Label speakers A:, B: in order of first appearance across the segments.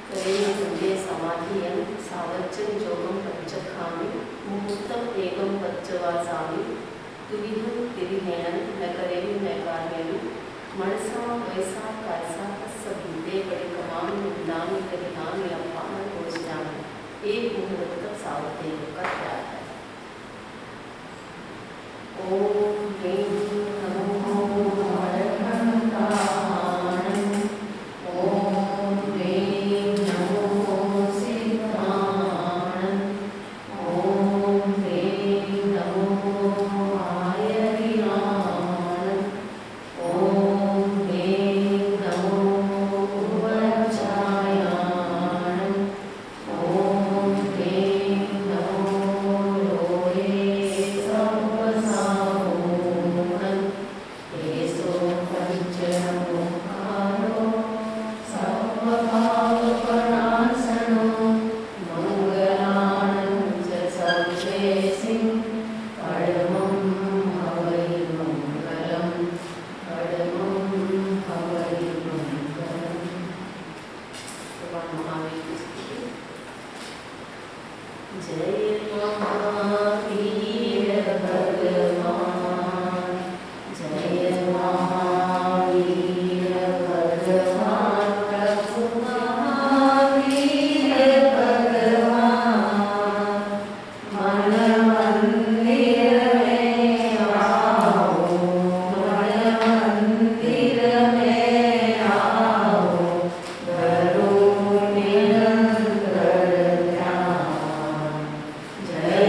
A: तदेव संजय समाधियं सावज्जं योगं पंचखामि मुहूर्तम् एकं पञ्चवासामि दुविधं त्रिविधेन न करेमि न कार्येमि मनसा वैसा कायसा तस्सभूते परिक्रमामि विदामि करिहामि अपान घोषयामि। एक मुहूर्त तक सावधे योग का त्याग है। ओम ह्रीं नमो अरहंताणं। ओम ह्रीं नमो सिद्धाणं। ओम ह्रीं नमो आयर्याणं। ओम ह्रीं नमो वज्रायाणं। ओम ह्रीं नमो लोहे सर्वसाहूणं। एषो पञ्चमुखारो सर्वपापप्रणाशनो मङ्गलानं च सर्वेसिं परमं हवै मङ्गलं। परमं हवै मङ्गलम्। भगवान महावीर की स्तुति। जय महावीर भगवान। जय महावीर भगवान। प्रभु महावीर भगवान। मन मंदिर में आओ। मन मंदिर में आओ। करो निरंतर ध्यान। जय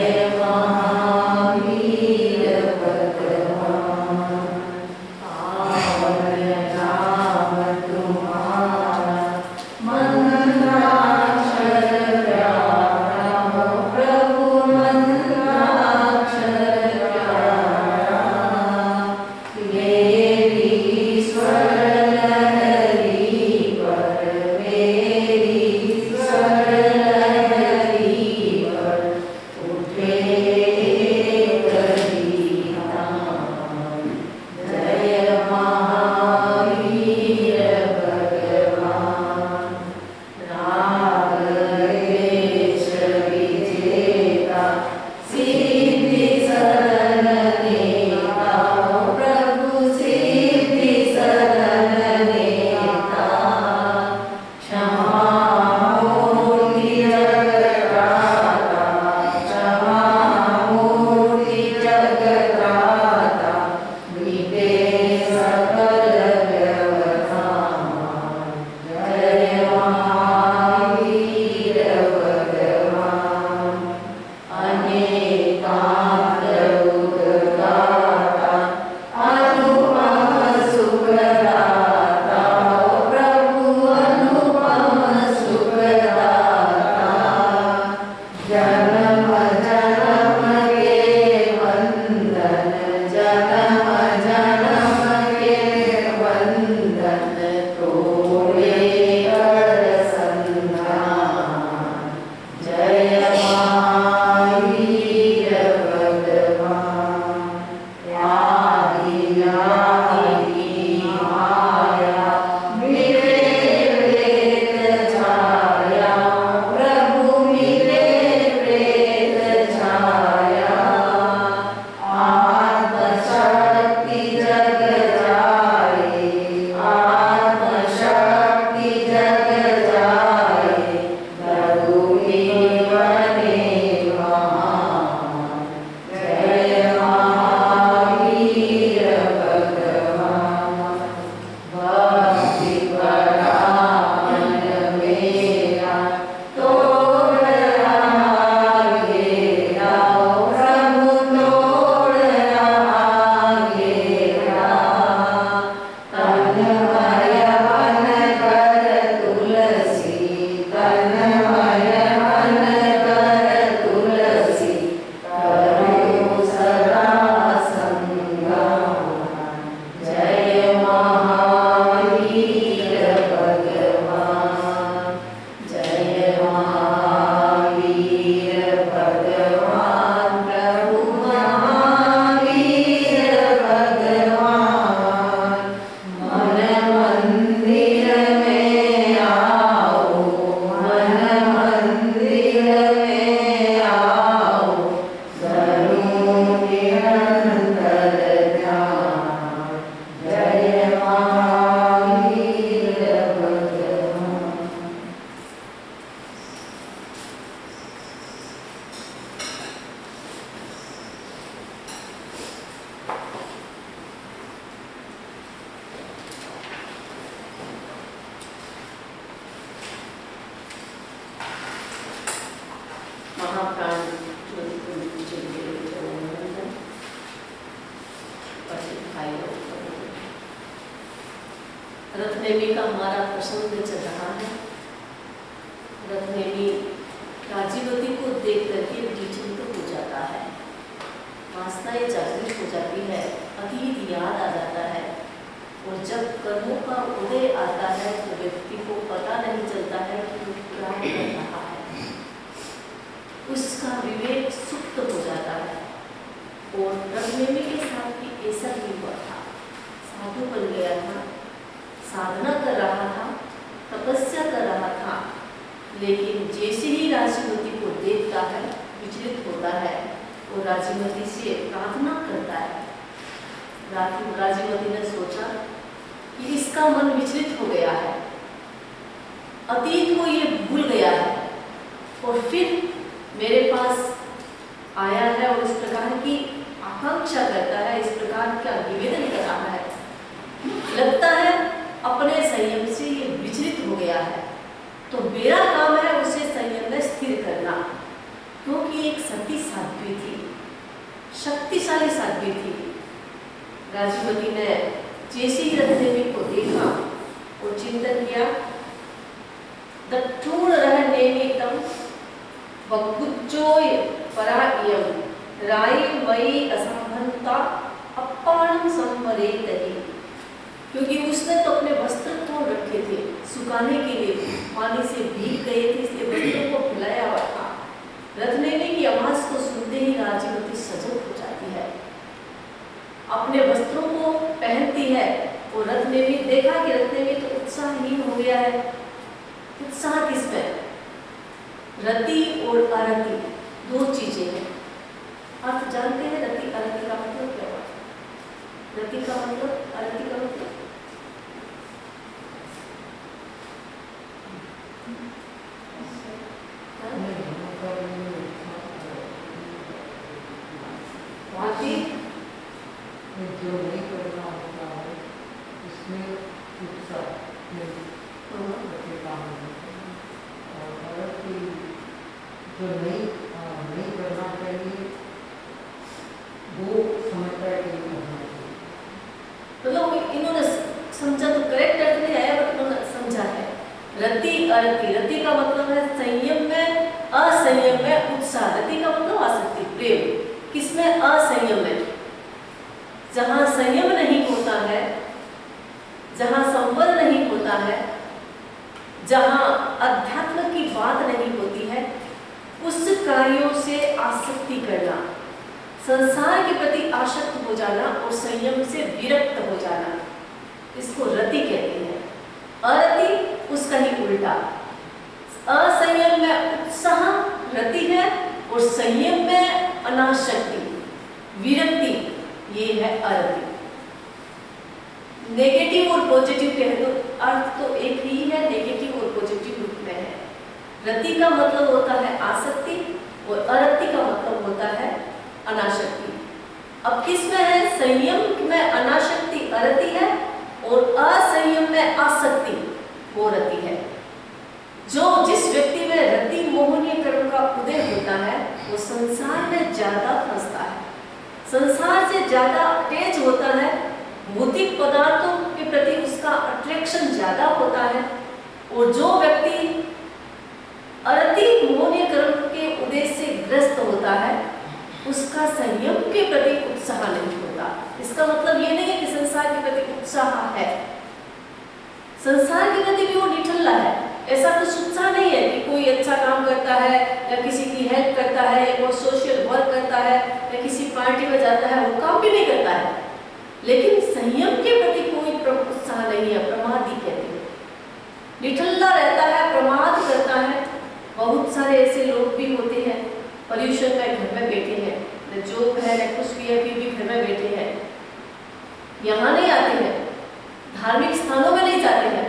A: रत्नेमी का हमारा प्रसंग चल रहा है। रत्नेमी राजीवती को देख करके विचलित हो जाता है, वासनाएं जागृत हो जाती है, अतीत याद आ जाता है, और जब कर्मों का उदय आता है तो व्यक्ति को पता नहीं चलता है कि वो क्या कर रहा है, उसका विवेक सुप्त हो जाता है। और रत्नेमी के साथ भी ऐसा ही हुआ था। साधु बन गया था, साधना कर रहा था, तपस्या कर रहा था, लेकिन जैसे ही राजीवती को देखता है विचलित होता है और राजीवती से प्रार्थना करता है। राजीवती ने सोचा कि इसका मन विचलित हो गया है, अतीत को ये भूल गया है और फिर मेरे पास आया है और इस प्रकार की आकांक्षा करता है, इस प्रकार का निवेदन कर रहा है। लगता है अपने संयम से ये विचलित हो गया है, तो मेरा काम है उसे संयम में स्थिर करना, क्योंकि एक सती साध्वी थी, शक्तिशाली साध्वी थी। राजीवती ने जैसे ही रत्नेमी को देखा और चिंतन किया, दक्षूण रह नेमितम बकुज्जोय परायम राय मई असंभंता अपाणम संपरेतहि। क्योंकि उसने तो अपने वस्त्र तोड़ रखे थे, सुखाने के लिए पानी से भीग गए थे, इसलिए वस्त्रों को फैलाया हुआ था। रत्नेमी की आवाज को सुनते ही राजीवती सजग हो जाती है, अपने वस्त्रों को पहनती है। और रत्नेमी देखा कि रत्नेमी तो उत्साहहीन हो गया है। उत्साह किसमें? रति और अरति दो चीजें हैं। आप जानते हैं रति अरति का मतलब क्या हुआ? रति का मतलब, अरति का मतलब
B: जो नहीं करना होता है इसमें उत्साह और जो नहीं करना चाहिए वो समझता है कि नहीं करना चाहिए।
A: मतलब इन्होंने समझा तो करेक्ट अर्थ नहीं आया, बट इन्होंने समझा है। रति अरति, रति का मतलब है संयम में, असंयम में उत्साह। रति का मतलब आसक्ति, प्रेम। किसमें? असंयम में। जहाँ संयम नहीं होता है, जहाँ संबल नहीं होता है, जहाँ अध्यात्म की बात नहीं होती है, उस कार्यों से आसक्ति करना, संसार के प्रति आसक्त हो जाना और संयम से विरक्त हो जाना, इसको रति कहते हैं। अरति उसका ही उल्टा। असंयम में उत्साह रति है और संयम में अनासक्ति, विरक्ति, ये है अरति। नेगेटिव और पॉजिटिव कह दो, अर्थ तो एक ही है, नेगेटिव और पॉजिटिव रूप में है। रति का मतलब होता है आसक्ति और अरति का मतलब होता है अनासक्ति। अब किसमें है? संयम में अनासक्ति अरति है और असंयम में आसक्ति वो रति है। जिस व्यक्ति में रति मोहनीय कर्म का उदय होता है वो संसार में ज्यादा फंसता है, संसार से ज्यादा अटैच होता है, भौतिक पदार्थों के प्रति उसका अट्रैक्शन ज्यादा होता है। और जो व्यक्ति अरति मोहनीय कर्म के उदय से ग्रस्त होता है उसका संयम के प्रति उत्साह नहीं होता। इसका मतलब ये नहीं है कि संसार के प्रति उत्साह है, संसार के प्रति भी वो निठल्ला है। ऐसा कुछ उत्साह नहीं है कि कोई अच्छा काम करता है या किसी की हेल्प करता है या कोई सोशल वर्क करता है या किसी पार्टी में जाता है, वो काम भी नहीं करता है, लेकिन संयम के प्रति कोई उत्साह नहीं है। प्रमादी कहते हैं, निठल्ला रहता है, प्रमाद करता है। बहुत सारे ऐसे लोग भी होते हैं, पॉल्यूशन में घर में बैठे हैं, न जॉब है न कुछ भी है, फिर भी घर में बैठे हैं, यहाँ नहीं आते हैं, धार्मिक स्थानों में नहीं जाते हैं,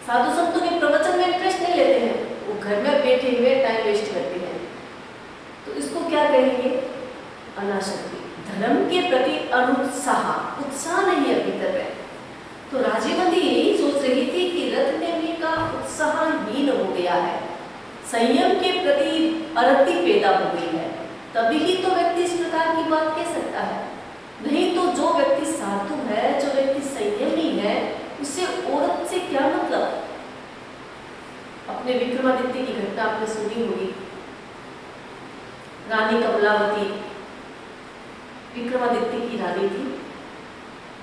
A: साधु संतों के प्रवचन में इंटरेस्ट नहीं लेते हैं, वो घर में बैठे हुए टाइम वेस्ट करते हैं। तो इसको क्या कहेंगे? अनासक्ति, धर्म के प्रति अनुत्साह, उत्साह नहीं है भीतर में। तो राजीवती यही सोच रही थी कि रत्नेमी का उत्साहहीन हो गया है, संयम के प्रति अरति पैदा हो गई है, तभी ही तो व्यक्ति इस प्रकार की बात कह सकता है। नहीं तो जो व्यक्ति साधु है, जो व्यक्ति संयमी है, उससे औरत से क्या मतलब। अपने विक्रमादित्य की घटना आपने सुनी होगी। रानी कमलावती विक्रमादित्य की रानी थी।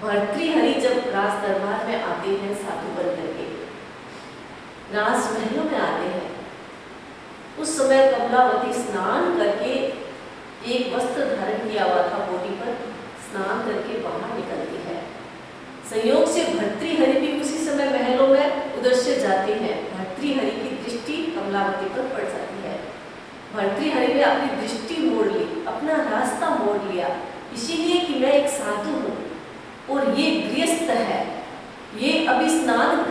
A: भर्तृहरि जब राज दरबार में आते हैं साधु बन करके, राजमहलों में आते हैं, उस समय कमलावती स्नान करके एक वस्त्र धारण किया हुआ था बॉडी पर, स्नान करके बाहर निकलती है। संयोग से भर्तृहरि भी उसी समय महलों में उधर से जाते हैं। भर्तृहरि की दृष्टि कमलावती पर पड़ जाती है। भर्तृहरि ने अपनी दृष्टि मोड़ ली, अपना रास्ता मोड़ लिया, इसीलिए कि मैं एक साधु हूँ और ये गृहस्थ है, ये अभी स्नान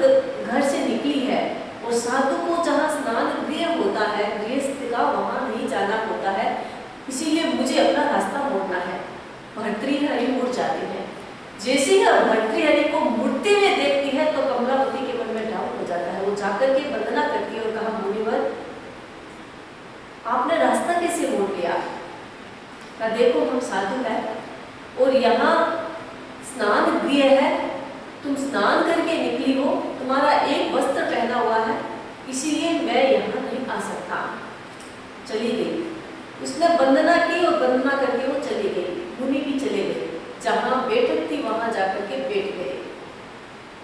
A: घर से निकली है, और साधु को जहाँ स्नान गृह होता है, गृहस्थ का वहाँ नहीं जाना होता है, इसीलिए मुझे अपना रास्ता मोड़ना है। भर्तृहरि मुड़ जाते हैं। जैसे ही भर्तृहरि को मुड़ते हुए देखती है तो कमलावती के मन में डाउट हो जाता है। वो जाकर के वंदना करती है और कहा, मुनिवर आपने रास्ता कैसे मोड़ लिया। कहा, देखो हम साधु हैं और यहाँ स्नान गृह है, तुम स्नान करके निकली हो, तुम्हारा एक वस्त्र पहना हुआ है, इसीलिए मैं यहाँ नहीं आ सकता। चली गई। उसने वंदना की और वंदना करके वो चली गई। मुनि भी चले गए, जहाँ बैठक थी वहां जाकर के बैठ गए।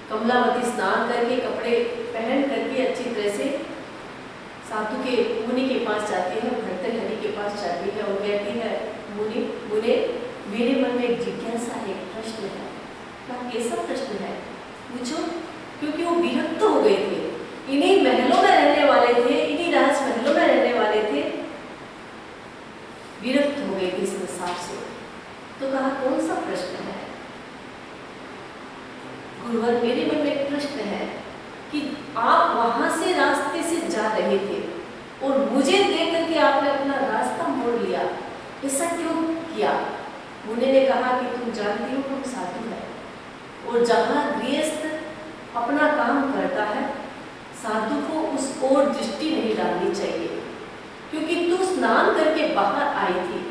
A: कमलावती स्नान करके कपड़े पहन करके अच्छी तरह से साधु के मुनि के पास जाती है, भर्तृहरि के पास जाती है और कहती है, मुनि मुने मेरे मन में एक जिज्ञासा है, एक प्रश्न है। क्या कैसा प्रश्न है, पूछो। क्योंकि वो विरक्त हो गए थे, इन्हीं महलों में रहने वाले थे, इन्हीं राजमहलों में रहने वाले थे, विरक्त हो गए थे संसार से। तो कहा, कौन सा प्रश्न है। गुरुवर मेरे मन में एक प्रश्न है कि आप वहां से रास्ते से जा रहे थे और मुझे देख करके आपने अपना रास्ता मोड़ लिया, ऐसा क्यों किया। मुनि ने कहा कि तुम जानती हो हम साधु हैं और जहाँ गृहस्थ अपना काम करता है, साधु को उस ओर दृष्टि नहीं डालनी चाहिए, क्योंकि तू स्नान करके बाहर आई थी,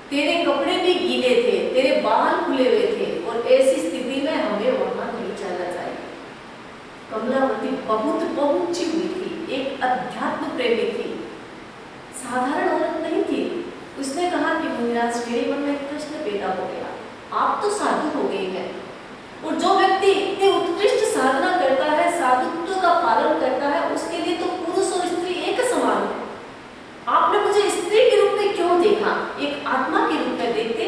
A: तेरे कपड़े भी गीले थे, तेरे बाल खुले हुए थे, और ऐसी स्थिति में हमें वहां नहीं जाना चाहिए। कमलावती बहुत पहुंची हुई थी, एक अध्यात्म प्रेमी थी, साधारण औरत नहीं थी। उसने कहा कि मुनिराज मेरे मन में एक प्रश्न पैदा हो गया, आप तो साधु हो गए हैं और जो व्यक्ति इतनी उत्कृष्ट साधना करता है, साधुत्व का पालन करता है, उसके लिए तो पुरुष और स्त्री एक समान है। आपने मुझे स्त्री के रूप में क्यों देखा, एक आत्मा के रूप में देखते।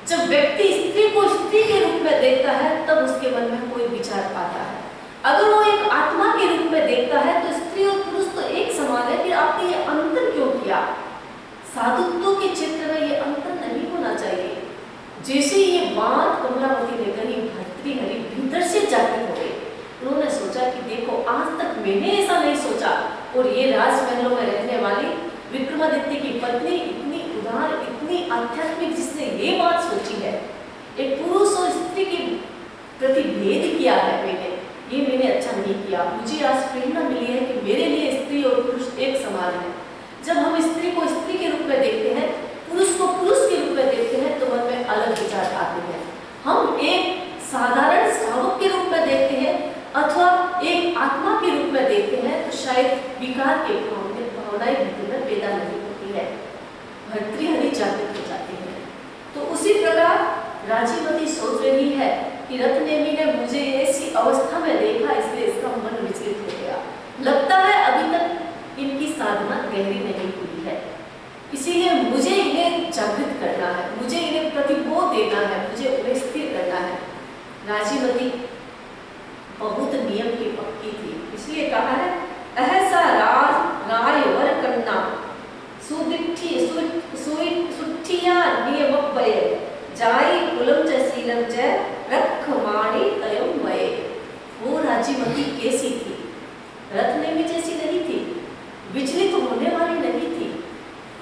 A: जब व्यक्ति स्त्री को स्त्री के रूप में देखता है तब उसके मन में कोई विचार आता है। अगर वो एक आत्मा के रूप में देखता है तो स्त्री और पुरुष तो एक समान है, फिर आपने ये अंतर क्यों किया। साधुत्व के क्षेत्र में ये अंतर नहीं होना चाहिए। जैसे ये बात कमलावती ने कही, भर्तृहरि भीतर से जागृत हो गए। उन्होंने सोचा कि देखो आज तक मैंने ऐसा नहीं सोचा, और ये राजमहलों में रहने वाली विक्रमादित्य की पत्नी इतनी उदार, इतनी आध्यात्मिक, जिसने ये बात सोची है, एक पुरुष और स्त्री के प्रति भेद किया है मैंने अच्छा नहीं किया। मुझे आज प्रेरणा मिली है कि मेरे लिए स्त्री और पुरुष एक समान है। जब हम स्त्री को स्त्री के रूप में देखते हैं, पुरुष को पुरुष के रूप में देखते हैं, तो मन में अलग विचार आते हैं। हम एक साधारण शावक के रूप में देखते हैं अथवा एक आत्मा के रूप में देखते हैं, तो शायद विकार के भावनाएं भीतर में पैदा नहीं होती है। भर्तृहरि जागृत हो जाते हैं। तो उसी प्रकार राजीवती सोच रही है कि रत्नेमी ने मुझे ऐसी अवस्था में देखा, इसलिए इसका मन विचलित हो गया। लगता है अभी तक इनकी साधना गहरी नहीं हुई है, इसीलिए मुझे इन्हें जागृत करना है, मुझे इन्हें प्रतिबोध देना है, मुझे उन्हें स्थिर करना है। राजीवती बहुत नियम की पक्की थी, इसलिए कहा है, अहसा राज राय वर कन्ना सुठिया नियम बय जाई कुलम च शीलम च रख माणी तयम वये। वो राजीवती कैसी थी? रत्नेमी जैसी नहीं थी, विचलित होने वाली नहीं थी।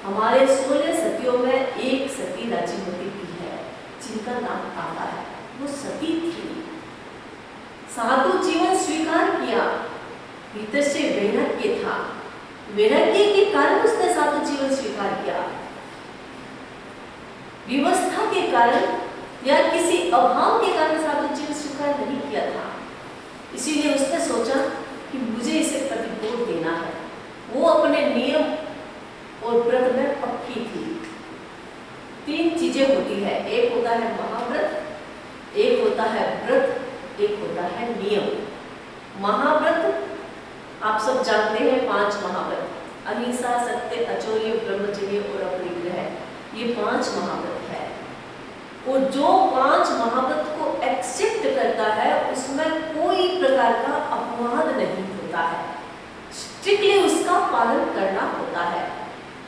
A: हमारे 16 सतियों में एक सती राजीवती भी है, जिनका नाम आता है, वो सती थी। साधु जीवन स्वीकार किया, भीतर से वैराग्य था, वैराग्य के कारण उसने साधु जीवन स्वीकार किया। व्यवस्था के कारण या किसी अभाव के कारण साधु जी ने स्वीकार नहीं किया था, इसीलिए उसने सोचा कि मुझे इसे प्रतिपोष देना है। वो अपने नियम और व्रत में पक्की थी। 3 चीजें होती है, एक होता है महाव्रत, एक होता है व्रत, एक होता है नियम। महाव्रत आप सब जानते हैं, 5 महाव्रत, अहिंसा, सत्य, अचौर्य, ब्रह्मचर्य और अपरिग्रह, ये 5 महाव्रत है। और जो 5 महाव्रत को एक्सेप्ट करता है उसमें कोई प्रकार का अपवाद नहीं होता है, स्ट्रिक्टली उसका पालन करना होता है।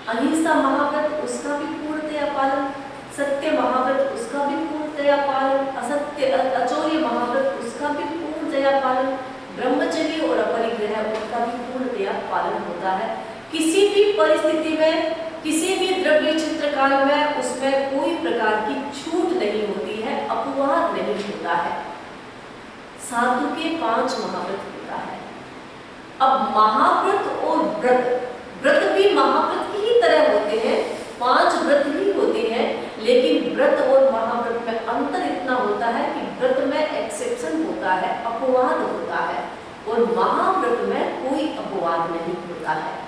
A: अहिंसा महाव्रत उसका भी पूर्णतया पालन, सत्य महाव्रत उसका भी पूर्णतया पालन, असत्य अचौर्य महाव्रत उसका भी पूर्णतया पालन, ब्रह्मचर्य और अपरिग्रह उसका भी पूर्णतया पालन होता है। किसी भी परिस्थिति में, किसी भी द्रव्य चित्रकाल में उसमें कोई प्रकार की छूट नहीं होती है, अपवाद नहीं होता है। साधु के 5 महाव्रत होता है। अब महाव्रत और व्रत, व्रत भी महाव्रत की ही तरह होते हैं, 5 व्रत ही होते हैं, लेकिन व्रत और महाव्रत में अंतर इतना होता है कि व्रत में एक्सेप्शन होता है, अपवाद होता है, और महाव्रत में कोई अपवाद नहीं होता है।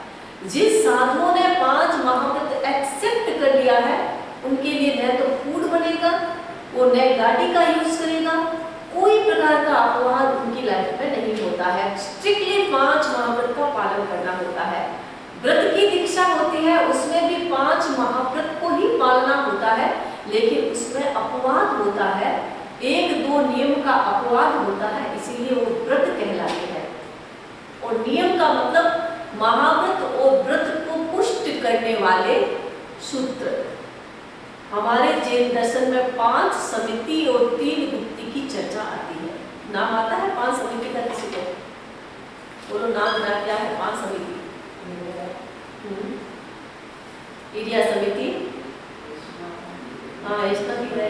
A: जिस साधुओं ने 5 महाव्रत एक्सेप्ट कर लिया है उनके लिए न तो फूड बनेगा, वो न गाड़ी का यूज करेगा, कोई प्रकार का अपवाद उनकी लाइफ में नहीं होता है। स्ट्रिक्टली 5 महाव्रत का पालन करना होता है। व्रत की दीक्षा होती है, उसमें भी 5 महाव्रत को ही पालना होता है, लेकिन उसमें अपवाद होता है, 1-2 नियम का अपवाद होता है, इसीलिए वो व्रत कहलाते हैं। और नियम का मतलब महाव्रत और व्रत को पुष्ट करने वाले सूत्र। हमारे जैन दर्शन में 5 समिति और 3 गुप्ती की चर्चा आती है। नाम आता है 5 समिति का किसी को? बोलो नाम ना क्या है 5 समिति? इरिया समिति, हाँ इसका भी है।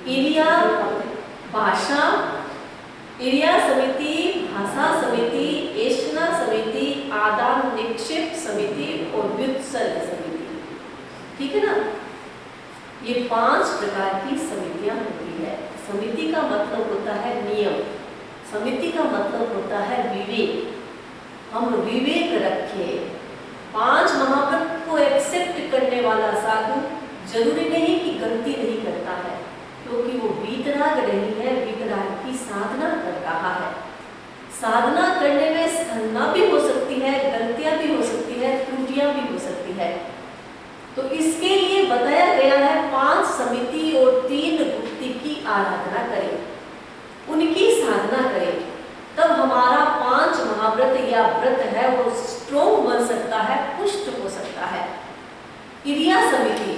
A: इरिया भाषा, इरिया समिति, भाषा समिति, एशना समिति, आदान निक्षेप समिति और व्युत्सर्ग समिति, ठीक है ना? ये 5 प्रकार की समितियां होती है। समिति का मतलब होता है नियम, समिति का मतलब होता है विवेक। हम विवेक रखें। 5 महाव्रत को एक्सेप्ट करने वाला साधु जरूरी नहीं कि गलती नहीं करता है, क्योंकि वो वीतराग नहीं है, वीतराग की साधना कर रहा है। साधना करने में स्खलना भी हो सकती है, गलतियां भी हो सकती है, त्रुटियां भी हो सकती है। तो इसके लिए बताया गया है 5 समिति और 3 गुप्ती की आराधना करें, उनकी साधना करें, तब हमारा 5 महाव्रत या व्रत है वो स्ट्रोंग बन सकता है, पुष्ट हो सकता है। इरिया समिति,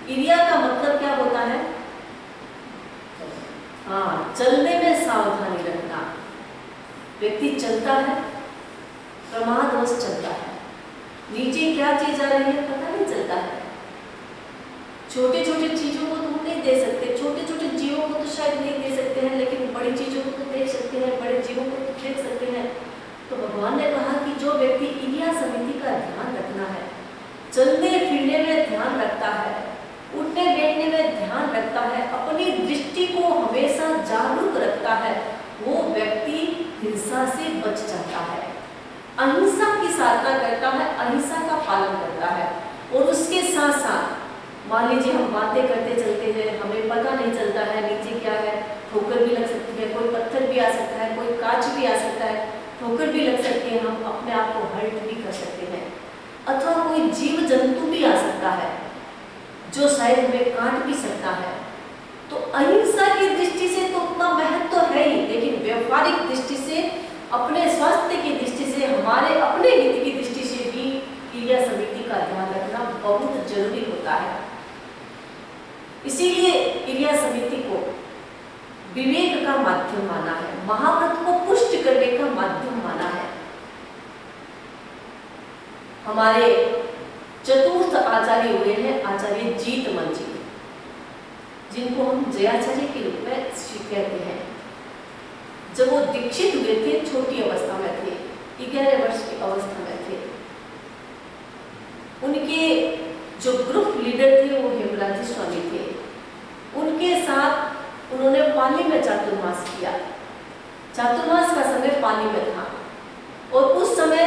A: इरिया का मतलब क्या होता है? हाँ, चलने में सावधानी रखना। व्यक्ति चलता है, प्रमादवश चलता है, नीचे क्या चीज आ रही है पता नहीं चलता है। छोटे छोटे चीजों को तो हम नहीं दे सकते, छोटे छोटे जीवों को तो शायद नहीं दे सकते हैं, लेकिन बड़ी चीजों को तो देख सकते हैं, बड़े जीवों को तो देख सकते हैं। तो भगवान ने कहा कि जो व्यक्ति इरिया समिति का ध्यान रखना है, चलने फिरने में ध्यान रखता है, उठने बैठने में ध्यान रखता है, अपनी दृष्टि को हमेशा जागरूक रखता है, वो व्यक्ति हिंसा से बच जाता है, अहिंसा की साधना करता है, अहिंसा का पालन करता है। और उसके साथ साथ मान लीजिए हम बातें करते चलते हैं, हमें पता नहीं चलता है नीचे क्या है, ठोकर भी लग सकती है, कोई पत्थर भी आ सकता है, कोई कांच भी आ सकता है, ठोकर भी लग सकती है, हम अपने आप को हर्ट भी कर सकते हैं, अथवा कोई जीव जंतु भी आ सकता है जो शायद हमें काट भी सकता है। तो अहिंसा की दृष्टि से तो उतना महत्व तो है ही, लेकिन व्यावहारिक दृष्टि से, अपने स्वास्थ्य की दृष्टि से, हमारे अपने हित की दृष्टि से भी इरिया समिति का ध्यान रखना बहुत जरूरी होता है। इसीलिए इरिया समिति को विवेक का माध्यम माना है, महाव्रत को पुष्ट करने का माध्यम माना है। हमारे चतुर्थ आचार्य हुए हैं आचार्य जीतमल जी, जिनको हम जयाचार्य के रूप में कहते हैं। जब वो दीक्षित हुए थे, छोटी अवस्था में थे, 11 वर्ष की अवस्था में थे, उनके जो ग्रुप लीडर थे वो हेमराजी स्वामी थे। उनके साथ उन्होंने पाली में चातुर्मास किया। चातुर्मास का समय पाली में था और उस समय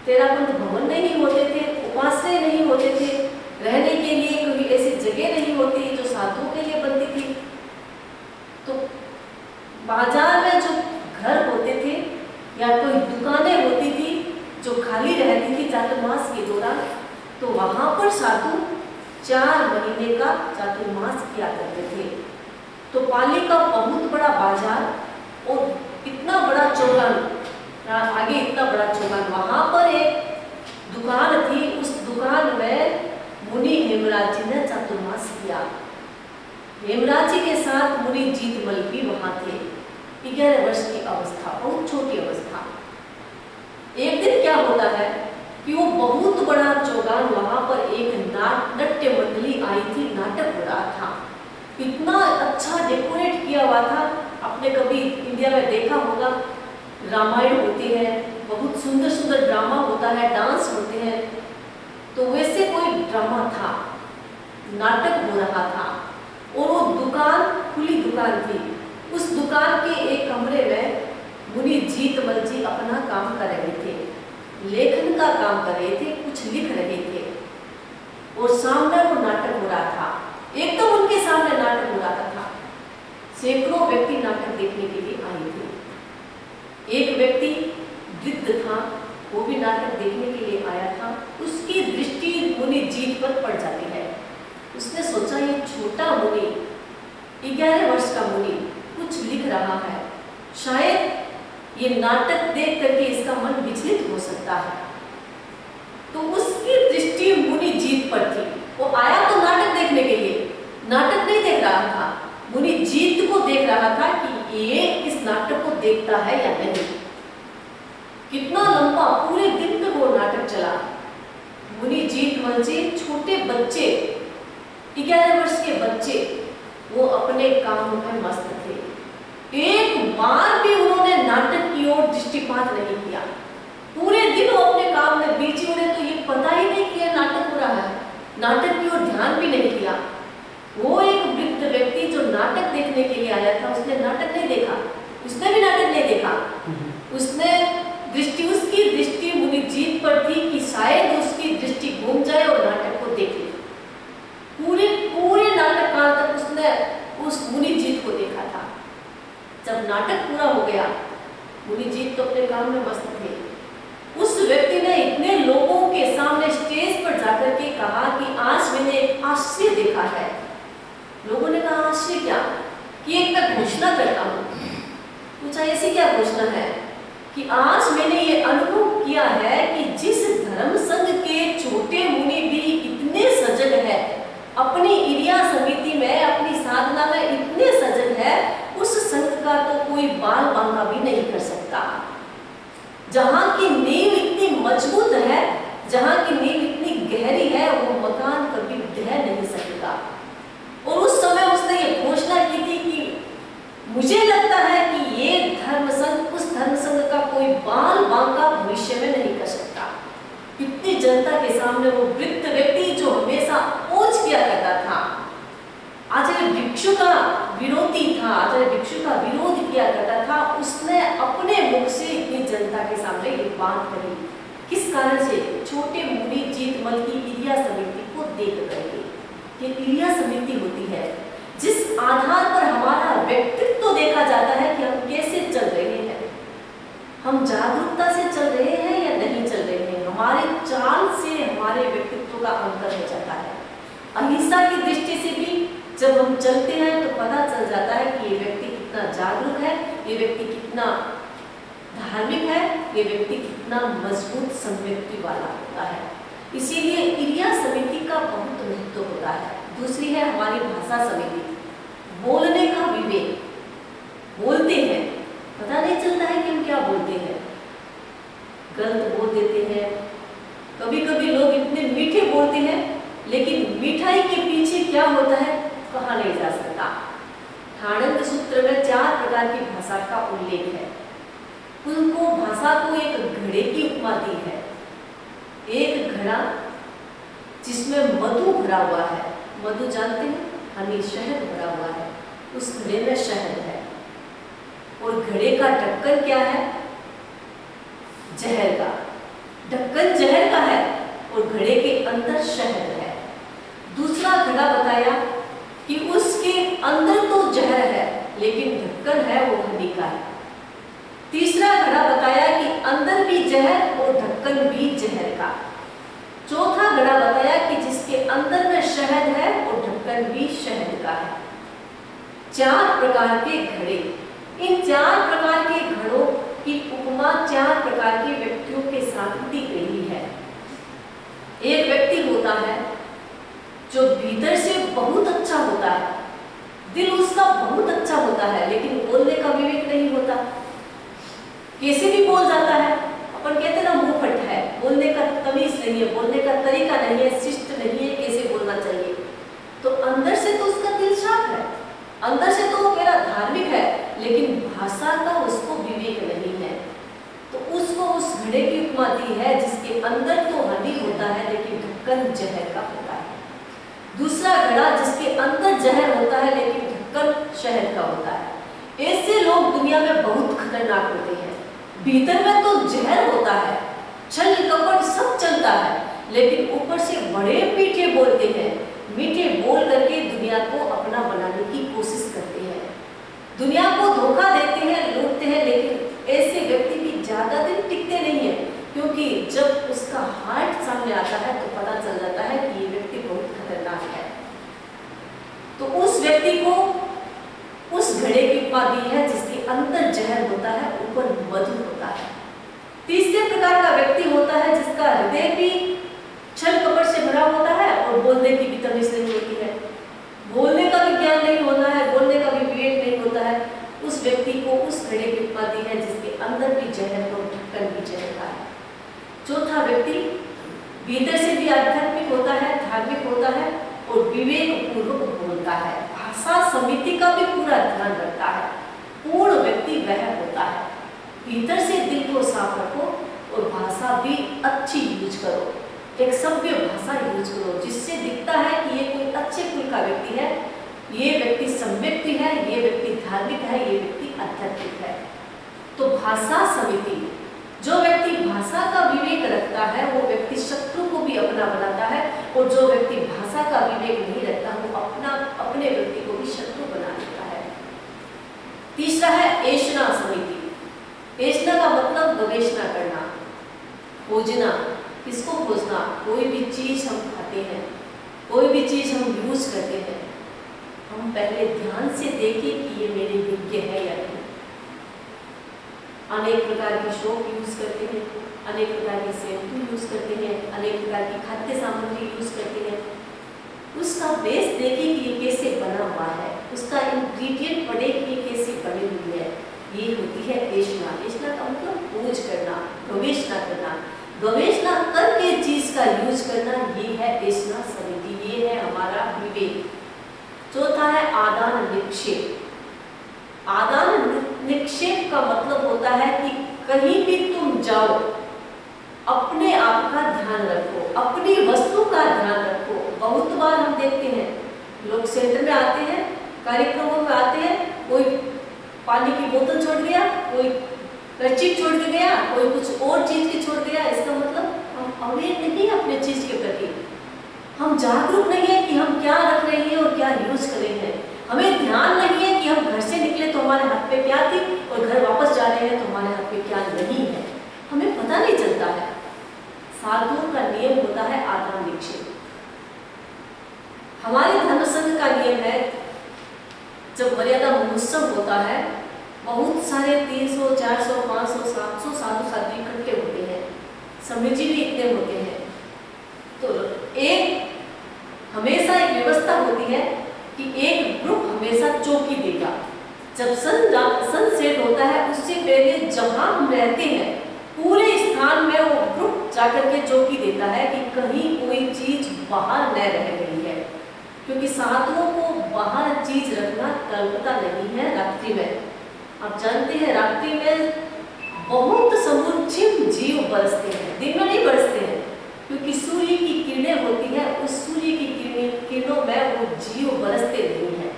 A: तेरापंथ भवन नहीं होते थे, उपाश्रय नहीं होते थे, रहने के लिए कोई ऐसी जगह नहीं होती जो साधुओं के लिए बनती थी। तो बाजार में जो घर होते थे या कोई दुकानें होती थी जो खाली रहती थी चातुर्मास के दौरान, तो वहां पर साधु 4 महीने का चातुर्मास किया करते थे। तो पाली का बहुत बड़ा बाजार और इतना बड़ा चौगान, आगे इतना बड़ा चौगान, वहां पर एक दुकान थी। उस दुकान में मुनि हेमराज जी ने चातुर्मास किया। हेमराज जी के साथ मुनि जीतमल भी वहां थे। 11 वर्ष की अवस्था, बहुत छोटी अवस्था। एक दिन क्या होता है कि वो बहुत बड़ा चौगान, वहां पर एक नाट्य मंडली आई थी, नाटक हो रहा था। इतना अच्छा डेकोरेट किया हुआ था। आपने कभी इंडिया में देखा होगा, रामायण होती है, बहुत सुंदर सुंदर ड्रामा होता है, डांस होते हैं, तो वैसे कोई ड्रामा था, नाटक हो रहा था। और वो दुकान खुली दुकान थी। उस दुकान के एक कमरे में मुनि जीतमल जी अपना काम कर रहे थे, लेखन का काम कर रहे थे, कुछ लिख रहे थे और सामने वो नाटक हो रहा था। एकदम उनके सामने नाटक हो रहा था। सैकड़ों व्यक्ति नाटक देखने के लिए आए थे। एक व्यक्ति वृद्ध था, वो भी नाटक देखने के लिए आया था। उसकी दृष्टि मुनि जीत पर पड़ जाती है। उसने सोचा ये छोटा मुनि, 11 वर्ष का मुनि कुछ लिख रहा है, शायद ये नाटक देख करके इसका मन विचलित हो सकता है। तो उसकी दृष्टि मुनि जीत पर थी। वो आया तो नाटक देखने के लिए, नाटक नहीं देख रहा था, मुनि जीत को देख रहा था कि ये इस नाटक को देखता है या नहीं। कितना लंबा, पूरे दिन तक वो नाटक चला। मुनि जीतमल जी छोटे बच्चे, 11 वर्ष के बच्चे, वो अपने काम में मस्त थे। एक बार भी उन्होंने नाटक की ओर दृष्टिपात नहीं किया। पूरे दिन वो अपने काम में बिजी, उन्हें तो ये पता ही नहीं कि नाटक हो रहा है, नाटक की ओर ध्यान भी नहीं किया। वो एक वृद्ध व्यक्ति जो नाटक देखने के लिए आया था, उसने नाटक नहीं देखा, उसने भी नाटक नहीं देखा। उसने दृष्टि, उसकी दृष्टि मुनि जीत पर थी कि शायद उसकी दृष्टि घूम जाए और नाटक को देख ले। पूरे नाटक काल तक उसने उस मुनि जीत को देखा था। जब नाटक पूरा हो गया, मुनि जीत तो अपने काम में मस्त थे। उस व्यक्ति ने इतने लोगों के सामने स्टेज पर जाकर के कहा कि आज मैंने एक आश्चर्य देखा है। लोगों ने कहा आश्चर्य क्या? कि एक मैं घोषणा करता हूँ। पूछा ऐसी क्या घोषणा है? कि आज मैंने ये अनुभव किया है कि जिस धर्म संघ के छोटे मुनि भी इतने सजग है, अपनी इरिया समिति में, अपनी साधना में इतने सजग है, उस संघ का तो कोई बाल बांका भी नहीं कर सकता। जहाँ की नींव इतनी मजबूत है, जहाँ की नींव इतनी गहरी है, वो मकान कभी ढह नहीं सकेगा। और उस समय उसने ये घोषणा की थी कि मुझे लगता है कि ये धर्म संघ, उस धर्म संघ का कोई बाल बांका भविष्य में नहीं कर सकता। इतनी जनता के सामने वो वृद्ध व्यक्ति जो हमेशा ओझ किया करता था, आचार्य भिक्षु का विरोधी था, आचार्य भिक्षु का विरोध किया करता था, उसने अपने मुख से इतनी जनता के सामने ये बात कही। किस कारण से? छोटे मुनि जीतमल की इरिया समिति को देख करके। ये इरिया समिति होती है जिस आधार पर हमारा व्यक्तित्व देखा जाता है कि हम कैसे चल रहे हैं, हम जागरूकता से चल रहे हैं या नहीं चल रहे हैं। हमारे चाल से हमारे व्यक्तित्व का अंतर हो जाता है। अहिंसा की दृष्टि से भी जब हम चलते हैं तो पता चल जाता है कि ये व्यक्ति कितना जागरूक है, ये व्यक्ति कितना धार्मिक है, ये व्यक्ति कितना मजबूत संवेदी वाला होता है। इसीलिए इरिया समिति का बहुत महत्व होता है। दूसरी है हमारी भाषा समिति, बोलने का विवेक। बोलते हैं, पता नहीं चलता है कि हम क्या बोलते हैं, गलत बोल देते हैं। कभी कभी लोग इतने मीठे बोलते हैं, लेकिन मिठाई के पीछे क्या होता है कहा नहीं जा सकता। ठाणंद सूत्र में 4 प्रकार की भाषा का उल्लेख है। उनको भाषा को एक घड़े की उपमा दी है। एक घड़ा जिसमें मधु भरा हुआ है, मधु जानते हैं, हनी, शहद भरा हुआ है, उस घड़े में शहद है, और घड़े का ढक्कन क्या है? जहर का। ढक्कन जहर का है और घड़े के अंदर शहद है। दूसरा घड़ा बताया कि उसके अंदर तो जहर है लेकिन ढक्कन है वो हनी का है। तीसरा घड़ा बताया कि अंदर भी जहर और ढक्कन भी जहर का। चौथा घड़ा बताया कि जिसके अंदर में शहद है और ढक्कन भी शहद का है। 4 प्रकार के घड़े। इन 4 प्रकार के घड़ों की उपमा 4 प्रकार के व्यक्तियों के साथ दी गई है। एक व्यक्ति होता है जो भीतर से बहुत अच्छा होता है, दिल उसका बहुत अच्छा होता है, लेकिन बोलने का विवेक नहीं होता, कैसे भी बोल जाता है। अपन कहते हैं ना मुंह फट है, बोलने का तमीज नहीं है, बोलने का तरीका नहीं है, शिष्ट नहीं है, कैसे बोलना चाहिए। तो अंदर से तो उसका दिल साफ है, अंदर से तो वो मेरा धार्मिक है, लेकिन भाषा का उसको विवेक नहीं है। तो उसको उस घड़े की उपमा दी है जिसके अंदर तो हनी होता है लेकिन ढक्कन जहर का होता है। दूसरा घड़ा जिसके अंदर जहर होता है लेकिन ढक्कन शहद का होता है। ऐसे लोग दुनिया में बहुत खतरनाक होते हैं। भीतर में तो जहर होता है, छल कपट सब चलता है, लेकिन ऊपर से बड़े मीठे बोलते हैं, मीठे बोल करके दुनिया को अपना बनाने की कोशिश करते हैं, दुनिया को धोखा देते हैं, लूटते हैं। लेकिन ऐसे व्यक्ति भी ज्यादा दिन टिकते नहीं है, क्योंकि जब उसका हार्ट सामने आता है तो पता चल जाता है कि ये व्यक्ति बहुत खतरनाक है। तो उस व्यक्ति को उस घड़े की उपमा दी है जिसके अंदर जहर होता है, ऊपर मधु होता है। तीसरे प्रकार का व्यक्ति होता है जिसका हृदय भी छल कपट से भरा होता है और बोलने की भी तमीज नहीं होती है, बोलने का भी ज्ञान नहीं होता है, बोलने का भी विवेक नहीं होता है। उस व्यक्ति को उस घड़े की उपमा दी है जिसके अंदर भी जहर और ढक्कन भी जहर का है। चौथा व्यक्ति भीतर से भी आध्यात्मिक होता है, धार्मिक होता है और विवेक पूर्वक बोलता है, भाषा समिति का भी पूरा ध्यान रखता है। पूर्ण व्यक्ति वह होता है। भीतर से दिल को साफ रखो और भाषा भी अच्छी यूज करो, एक सभ्य भाषा यूज करो, जिससे दिखता है कि ये कोई अच्छे कुल का व्यक्ति है, ये व्यक्ति सम्यक्ति है, ये व्यक्ति धार्मिक है, ये व्यक्ति आध्यात्मिक है। तो भाषा समिति, जो व्यक्ति भाषा का विवेक रखता है वो व्यक्ति शत्रु को भी अपना बनाता है, और जो व्यक्ति भाषा का विवेक नहीं रखता वो अपने व्यक्ति को भी शत्रु बना लेता है। तीसरा है ऐषणा समिति। ऐषणा का मतलब गवेषणा करना, खोजना। किसको खोजना? कोई भी चीज हम खाते हैं, कोई भी चीज हम यूज करते हैं, हम पहले ध्यान से देखें कि ये मेरे योग्य है या नहीं। अनेक प्रकार की सोप यूज करते हैं, अनेक प्रकार के शैम्पू यूज करते हैं, अनेक प्रकार की खाद्य सामग्री यूज करते हैं। उसका बेस देखें कि ये कैसे बना हुआ है, उसका इंग्रेडिएंट पढ़े कि ये कैसे बनी हुई है। ये होती है ऐषणा। ऐषणा का मतलब खोज करना, गवेषणा करना, गवेषणा करके चीज का यूज करना, ये है ऐषणा समिति, ये है हमारा विवेक। चौथा है आदान निक्षेप। आदान निक्षेप का मतलब होता है कि कहीं भी तुम जाओ अपने आप का ध्यान रखो, अपनी वस्तु का ध्यान रखो। बहुत बार हम देखते हैं लोग सेंटर में आते हैं, कार्यक्रमों में आते हैं, कोई पानी की बोतल छोड़ गया, कोई कर्चीफ छोड़ के गया, कोई कुछ और चीज की छोड़ गया। इसका मतलब हम अवेयर नहीं है अपने चीज के प्रति, हम जागरूक नहीं है कि हम क्या रख रहे हैं और क्या यूज कर रहे हैं। हमें ध्यान नहीं है कि हम घर से निकले तो हमारे हाथ पे क्या थी और घर वापस जा रहे हैं तो हमारे हाथ पे क्या नहीं है, हमें पता नहीं चलता है। साधुओं का नियम होता है आदान निक्षेप। हमारे धर्म संघ का नियम है, जब मर्यादा महोत्सव होता है, बहुत सारे 300, 400, 500, 700 साधु साध्वी इकट्ठे होते हैं, समिति भी इतने होते हैं। तो एक हमेशा एक व्यवस्था होती है कि एक ग्रुप हमेशा चौकी देगा। जब सन सेट होता है उससे पहले जहां हम रहते हैं पूरे स्थान में वो ग्रुप जाकर के चौकी देता है कि कहीं कोई चीज बाहर न रह गई है, क्योंकि साधुओं को बाहर चीज रखना कल्पता नहीं है। रात्रि में आप जानते हैं रात्रि में बहुत समुचित जीव बरसते हैं, दिन में नहीं बरसते हैं, क्योंकि सूर्य की किरणें होती है, उस सूर्य की किरणों में वो जीव बरसते नहीं है।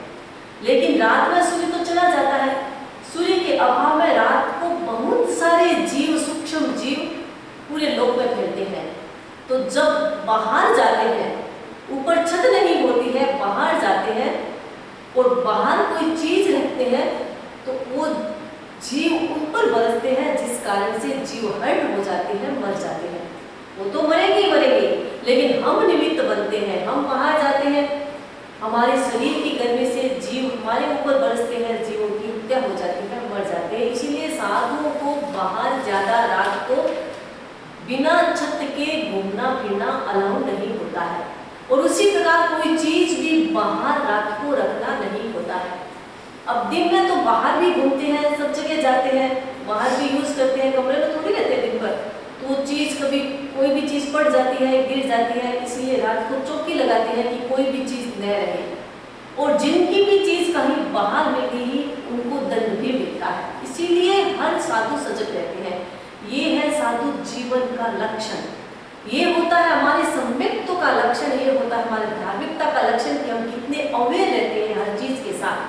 A: लेकिन रात में सूर्य तो चला जाता है, सूर्य के अभाव में रात को बहुत सारे जीव, सूक्ष्म जीव पूरे लोक में फैलते हैं। तो जब बाहर जाते हैं, ऊपर छत नहीं होती है, बाहर जाते हैं और बाहर कोई चीज रखते हैं तो वो जीव ऊपर बरसते हैं, जिस कारण से जीव हर्ट हो जाते हैं, मर जाते हैं। वो तो मरेंगे ही मरेंगे, लेकिन हम निमित्त बनते हैं, हम बाहर जाते हैं, हमारे शरीर की गर्मी से जीव हमारे ऊपर बरसते हैं, जीवों की हत्या हो जाती है, मर जाते हैं। इसीलिए साधुओं को बाहर ज्यादा रात को बिना छत के घूमना फिरना अलाउ नहीं होता है। और उसी प्रकार कोई चीज भी बाहर रात को रखना नहीं होता है। अब दिन में तो बाहर भी घूमते हैं, सब जगह जाते हैं, बाहर भी यूज करते हैं, कमरे में थोड़ी रहते हैं दिन भर, तो वो चीज कभी कोई भी चीज पड़ जाती है, गिर जाती है, इसलिए रात को चौकी लगाते हैं कि कोई भी चीज न रहे। और जिनकी भी चीज कहीं बाहर मिल गई उनको दंड भी मिलता है। इसीलिए हर साधु सजग रहते हैं। ये है साधु जीवन का लक्षण, ये होता है हमारे सम्यक्त्व का लक्षण, ये होता है हमारे धार्मिकता का लक्षण कि हम कितने अवेयर रहते हैं हर चीज के साथ।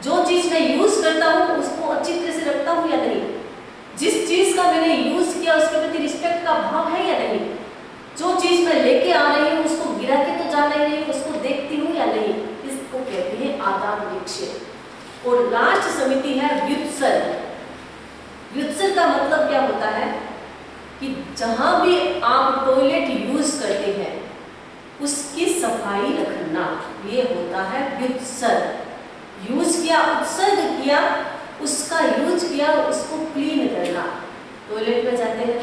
A: जो चीज मैं यूज करता हूँ उसको अच्छी तरह से रखता हूँ या नहीं, जिस चीज का मैंने यूज किया उसके प्रति रिस्पेक्ट का भाव है या नहीं, जो चीज मैं लेके आ रही हूँ उसको गिरा के तो जा नहीं रही, उसको देखती हूँ या नहीं, इसको कहते हैं आदान विक्षेप। और लास्ट समिति है व्युत्सर्ग। व्युत्सर्ग का मतलब क्या होता है कि जहां भी आप टॉयलेट यूज करते हैं उसकी सफाई रखना, ये होता है व्युत्सर्ग। यूज किया, उत्सर्ग किया, उसका यूज किया, उसको क्लीन करना। टॉयलेट में जाते हैं,